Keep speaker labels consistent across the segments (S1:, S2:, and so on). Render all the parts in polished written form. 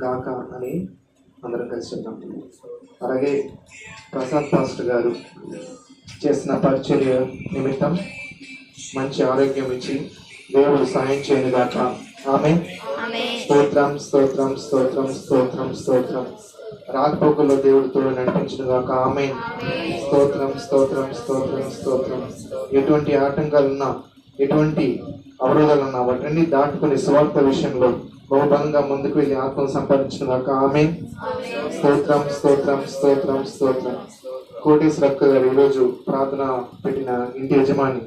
S1: గాక అని అందరం కలిసి చెప్తాం. అలాగే ప్రసాద్ పాస్టర్ గారు చేసిన పరిచర్య నిమిత్తం మంచి ఆరోగ్యం ఇచ్చి దేవుడు సహాయం చేయను గాక. ఆమేన్. స్తోత్రం స్తోత్రం స్తోత్రం స్తోత్రం స్తోత్రం. రాకపోకల్లో దేవుడు తోడు నడిపించును గాక. ఆమేన్. స్తోత్రం స్తోత్రం స్తోత్రం స్తోత్రం. ఎటువంటి ఆటంకాలున్నా, ఎటువంటి అవరోధాలున్నా వాటిని దాటుకుని స్వార్థ విషయంలో బహుబలంగా ముందుకు వెళ్ళి ఆత్మను సంపాదించిన గాక. ఆమేన్. స్తోత్రం స్తోత్రం స్తోత్రం స్తోత్రం. కోటేశ్వరక్క గారు ఈరోజు ప్రార్థన పెట్టిన ఇంటి యజమాని.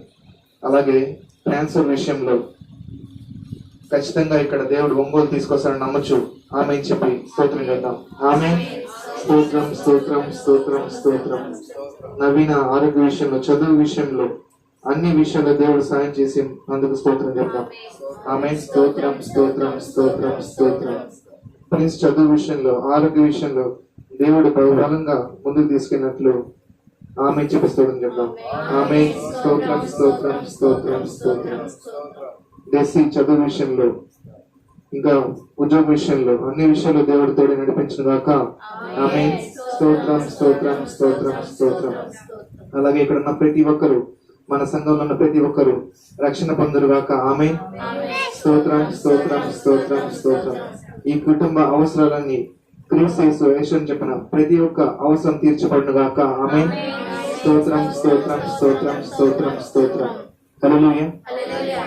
S1: అలాగే ట్రాన్స్ఫర్ విషయంలో ఖచ్చితంగా ఇక్కడ దేవుడు ఒంగోలు తీసుకొస్తాడని నమ్మచ్చు. ఆమె చెప్పి స్తోత్రం చేద్దాం. ఆమె స్తోత్రం స్తోత్రం స్తోత్రం స్తోత్రం. నవీన ఆరోగ్య విషయంలో, చదువు విషయంలో, అన్ని విషయాల్లో దేవుడు సాయం చేసి అందుకు స్తోత్రం చెప్తాం. ఆమె స్తోత్రం స్తోత్రం స్తోత్రం స్తోత్రం. ప్రిన్స్ చదువు విషయంలో, ఆరోగ్య విషయంలో దేవుడు బహుబలంగా ముందుకు తీసుకెళ్ళినట్లు ఆమె చెప్పి స్తోత్రం చెప్తాం. ఆమె స్తోత్రం స్తోత్రం స్తోత్రం స్తోత్రం. దేశీ చదువు విషయంలో, ఇంకా ఉద్యోగ విషయంలో, అన్ని విషయాల్లో దేవుడు తోడు నడిపించిన గాక. ఆమె స్తోత్రం స్తోత్రం స్తోత్రం స్తోత్రం. అలాగే ఇక్కడ ఉన్న ప్రతి ఒక్కరు, మన సంఘంలో ఉన్న ప్రతి ఒక్కరు రక్షణ పొందురు గాక. ఆమె స్తోత్రం స్తోత్రం స్తోత్రం స్తోత్రం. ఈ కుటుంబ అవసరాలన్నీ క్రీస్తు యేసుని చెప్పిన ప్రతి ఒక్క అవసరం తీర్చబడును గాక. ఆమె స్తోత్రం స్తోత్రం స్తోత్రం స్తోత్రం స్తోత్రం. హల్లెలూయా.